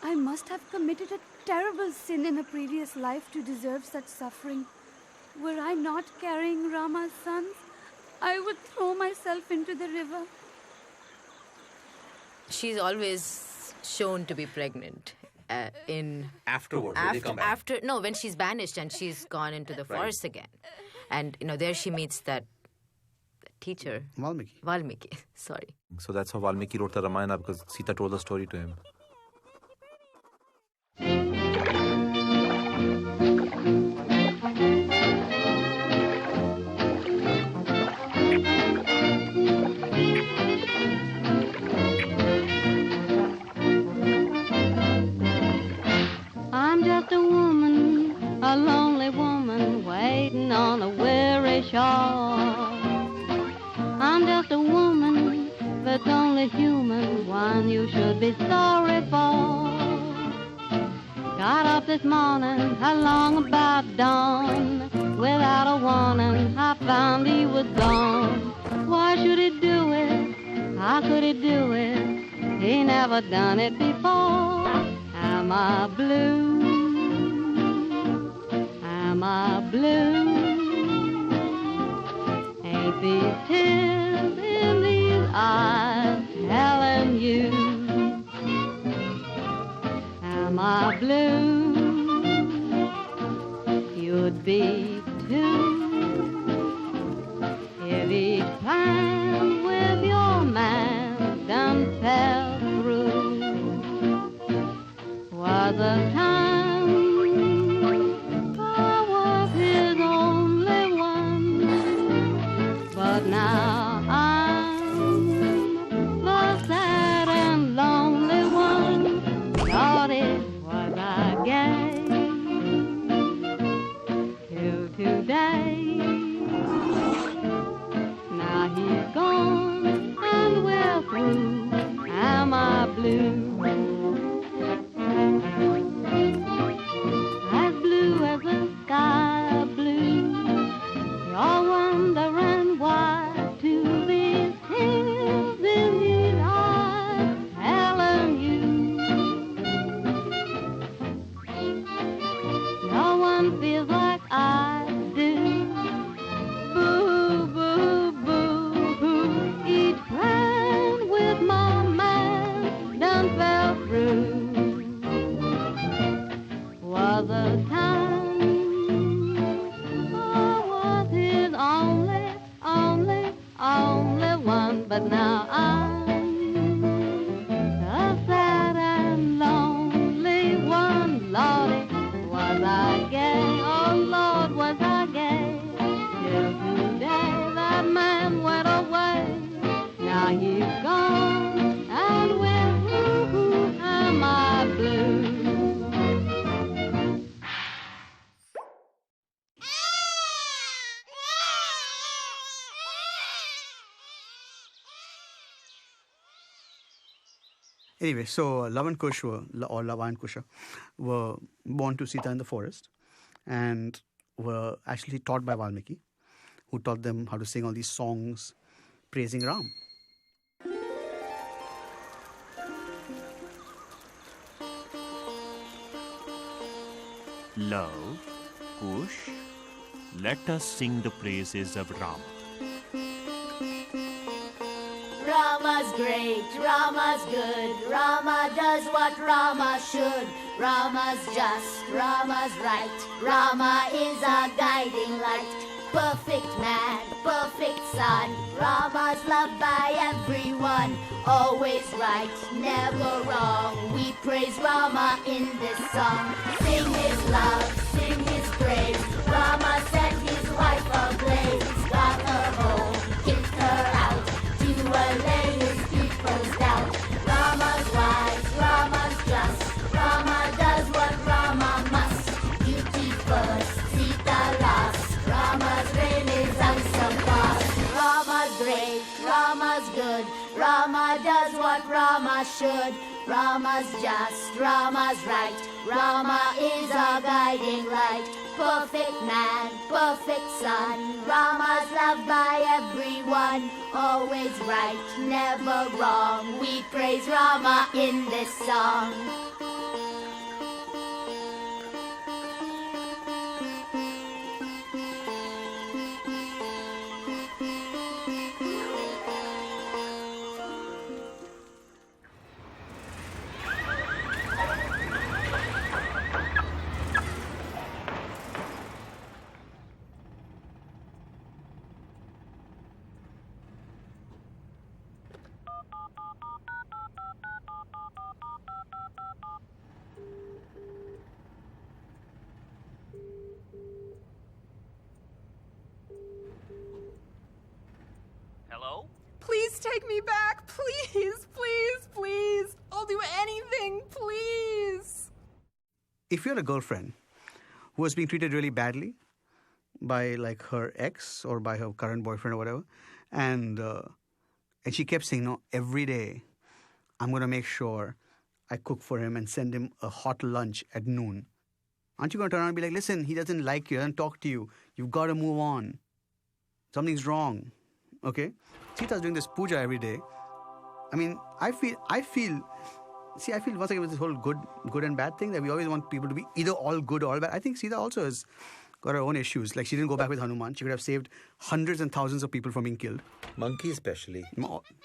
I must have committed a terrible sin in a previous life to deserve such suffering. Were I not carrying Rama's sons, I would throw myself into the river. She's always shown to be pregnant Afterwards, when they come back. when she's banished and she's gone into the forest again. And, there she meets that teacher. Valmiki, sorry. So that's how Valmiki wrote the Ramayana, because Sita told the story to him. I'm just a woman, a lonely woman, waiting on a weary shore. I'm just a woman that's only human, one you should be sorry for. Got up this morning, along about dawn, without a warning, I found he was gone. Why should he do it? How could he do it? He never done it before. Am I blue? Am I blue? Ain't these tears in these eyes telling you? Am I blue? You'd be too if each plan with your man done fell through. Was a time I was his only one, but now I'm the sad and lonely one. Thought it was I gay till today. Now he's gone and we're through. Am I blue? As blue as the sky blue. You're wondering why to these tears in his eyes telling you. No one feels like I do. Boo, boo, boo, boo. Each plan with my man done fell through. Was a time I was his only one, but now I'm the sad and lonely one. Lordy, was I gay? Oh Lord, was I gay? Till today that man went away. Now he's gone and we're through. Am I blue? Anyway, so Lava and Kusha were born to Sita in the forest. And were actually taught by Valmiki, who taught them how to sing all these songs praising Ram. Love, Kush, let us sing the praises of Rama. Rama's great, Rama's good, Rama does what Rama should. Rama's just, Rama's right, Rama is our guiding light. Perfect man, perfect son, Rama's loved by everyone. Always right, never wrong, we praise Rama in this song. Sing his love, sing his praise, Rama set his wife ablaze. Got her home, kicked her out, to allay his people's doubt. Rama's wise, Rama's just, Rama does what Rama must. Duty first, Sita last, Rama's reign is unsurpassed. Rama's great, Rama's good, Rama does what Rama should. Rama's just, Rama's right, Rama is our guiding light. Perfect man, perfect son, Rama's loved by everyone. Always right, never wrong, we praise Rama in this song. Hello? Please take me back. Please, please, please. I'll do anything, please. If you're a girlfriend who was being treated really badly by like her ex or by her current boyfriend or whatever, and she kept saying, no, every day I'm going to make sure I cook for him and send him a hot lunch at noon. Aren't you going to turn around and be like, listen, he doesn't like you, he doesn't talk to you. You've got to move on. Something's wrong. Okay? Sita's doing this puja every day. I mean, I feel once again with this whole good and bad thing that we always want people to be either all good or all bad. I think Sita also has got her own issues. Like, she didn't go back with Hanuman. She could have saved hundreds and thousands of people from being killed. Monkeys especially.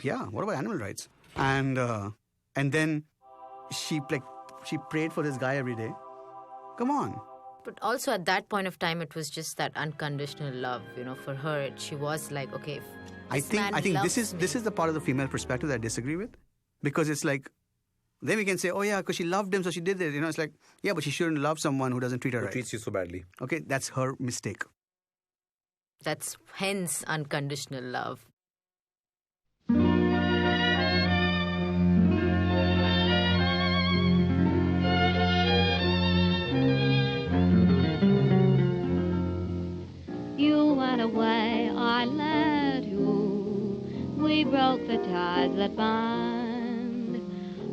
Yeah, what about animal rights? And then she prayed for this guy every day. Come on. But also at that point of time, it was just that unconditional love. You know, for her, she was like, okay. I think this is the part of the female perspective that I disagree with, because it's like, then we can say, oh yeah, because she loved him, so she did it. You know, it's like, yeah, but she shouldn't love someone who doesn't treat her right. Who treats you so badly. Okay, that's her mistake. That's hence unconditional love. You went away, I let you. We broke the ties that bind.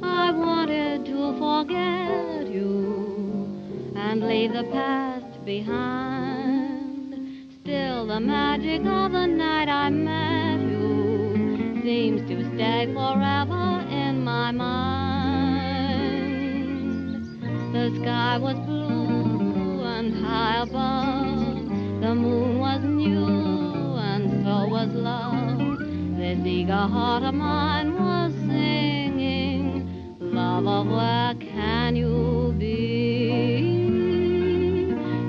I wanted to forget you and leave the past behind. Still the magic of the night I met you seems to stay forever in my mind. The sky was blue and high above. The moon was new and so was love. This eager heart of mine was singing, lover, where can you be?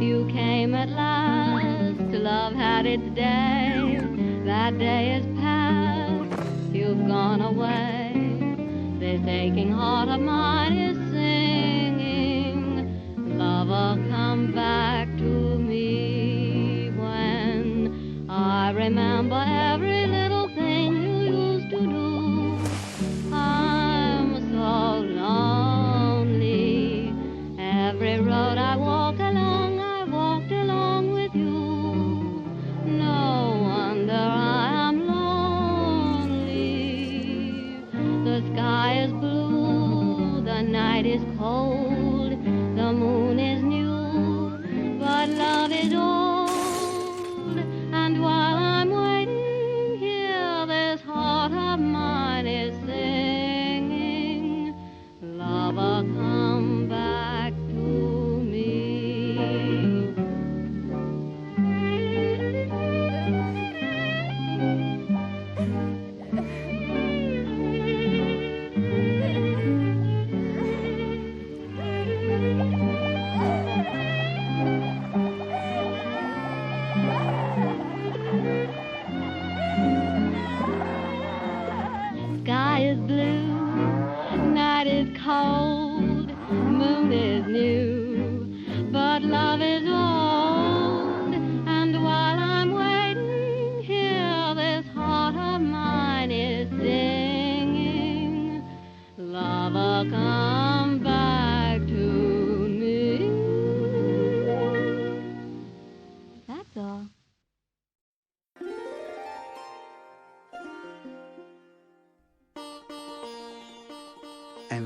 You came at last, love had its day. That day is past, you've gone away. This aching heart of mine is singing, lover, come back to me. When I remember every little thing you used to do, I'm so lonely. Every road I walked along with you. No wonder I am lonely. The sky is blue, the night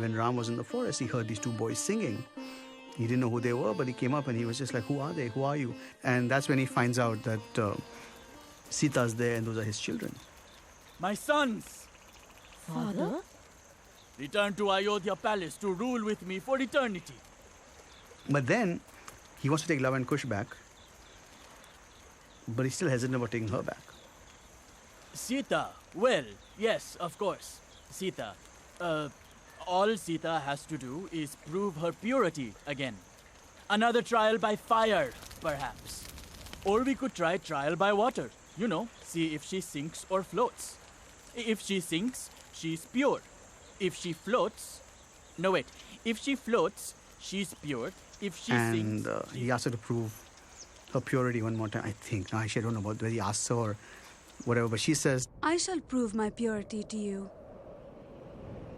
when Ram was in the forest, he heard these two boys singing. He didn't know who they were, but he came up and he was just like, who are they? Who are you? And that's when he finds out that Sita's there and those are his children. My sons! Father? Return to Ayodhya palace to rule with me for eternity. But then he wants to take Love and Kush back, but he's still hesitant about taking her back. Sita, well, yes, of course. Sita. All Sita has to do is prove her purity again. Another trial by fire, perhaps. Or we could try trial by water. You know, see if she sinks or floats. If she sinks, she's pure. If she floats... No, wait. If she floats, she's pure. If she sinks... And he asked her to prove her purity one more time, I think. Now, actually, I don't know about whether he asks her or whatever, but she says, I shall prove my purity to you.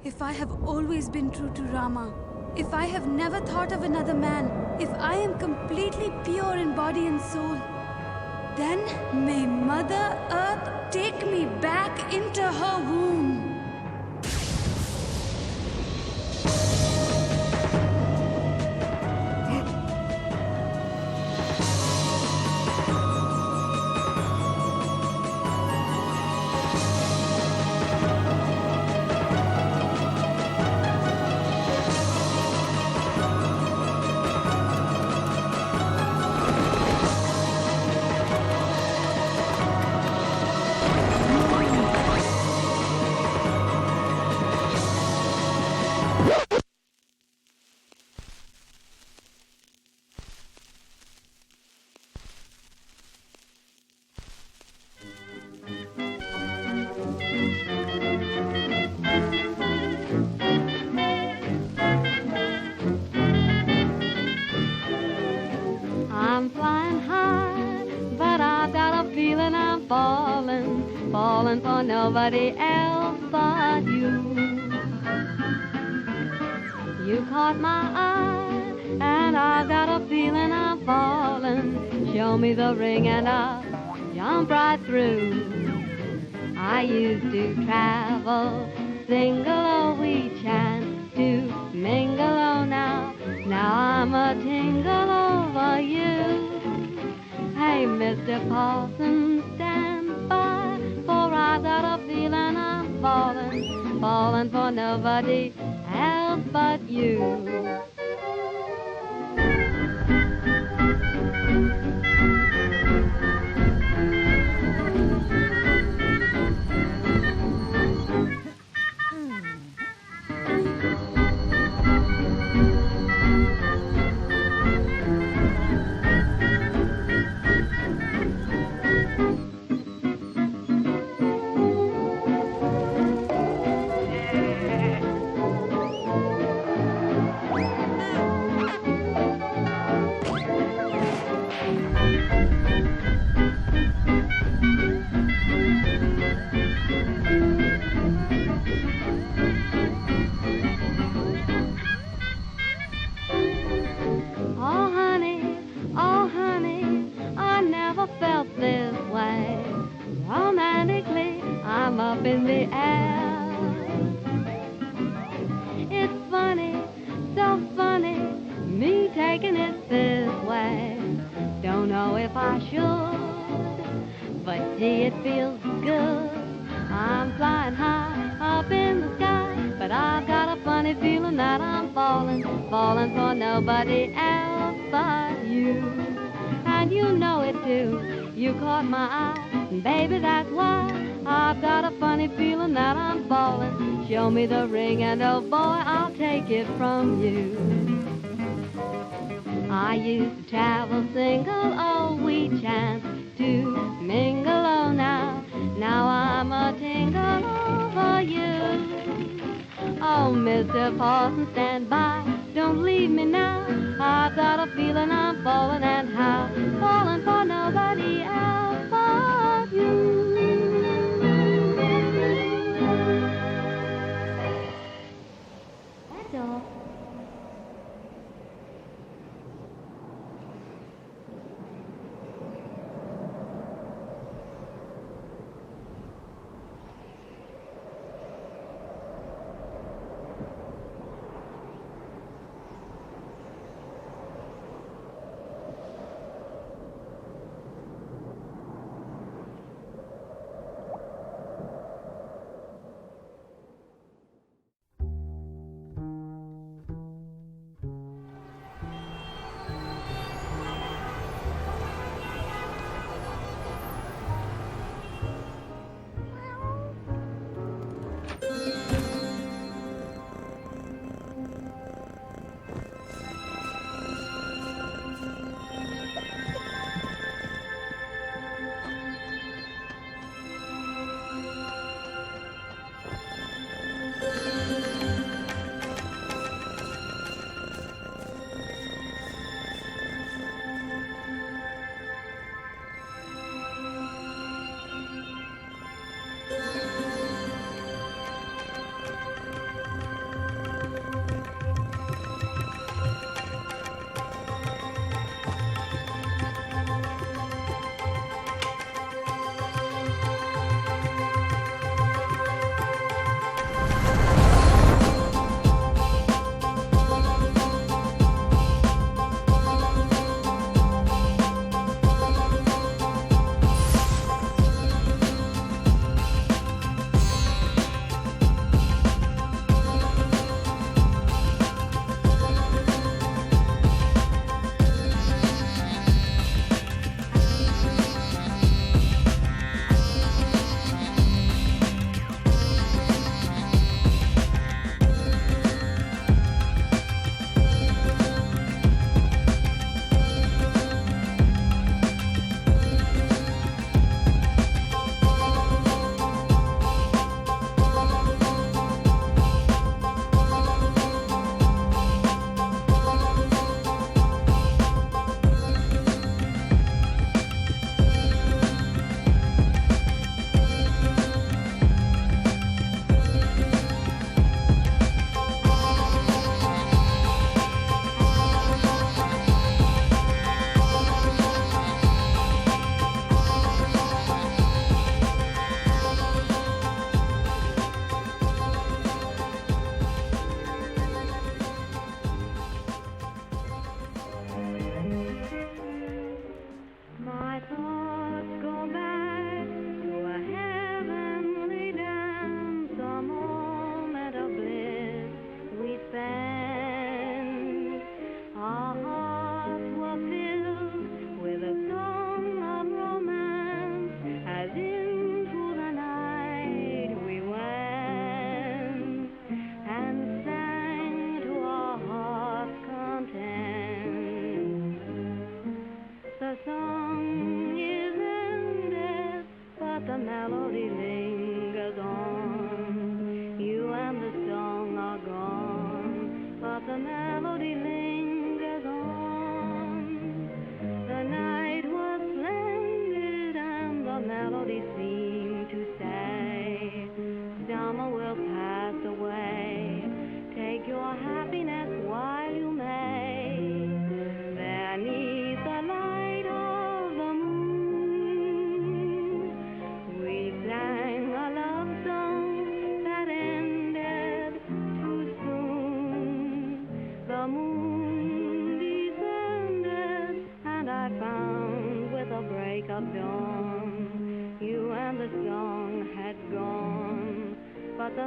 If I have always been true to Rama, if I have never thought of another man, if I am completely pure in body and soul, then may Mother Earth take me back into her womb. I'm flying high, but I've got a feeling I'm falling, falling for nobody else but you. You caught my eye, and I've got a feeling I'm falling. Show me the ring and I'll jump right through. I used to travel single, oh, we chance to mingle, oh, now I'm a tingle over you. Hey, Mr. Paulson, stand by, for I've got a feeling I'm falling, falling for nobody else but you. In the air. It's funny, so funny, me taking it this way. Don't know if I should, but gee, it feels good. I'm flying high up in the sky, but I've got a funny feeling that I'm falling, falling for nobody else but you. And you know it too, you caught my eye, and baby, that's why I've got a funny feeling that I'm falling. Show me the ring and oh boy, I'll take it from you. I used to travel single, oh we chanced to mingle, oh now I'm a tingle over you. Oh Mr. Paulson, stand by, don't leave me now. I've got a feeling I'm falling, and how, falling for nobody else but you.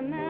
Now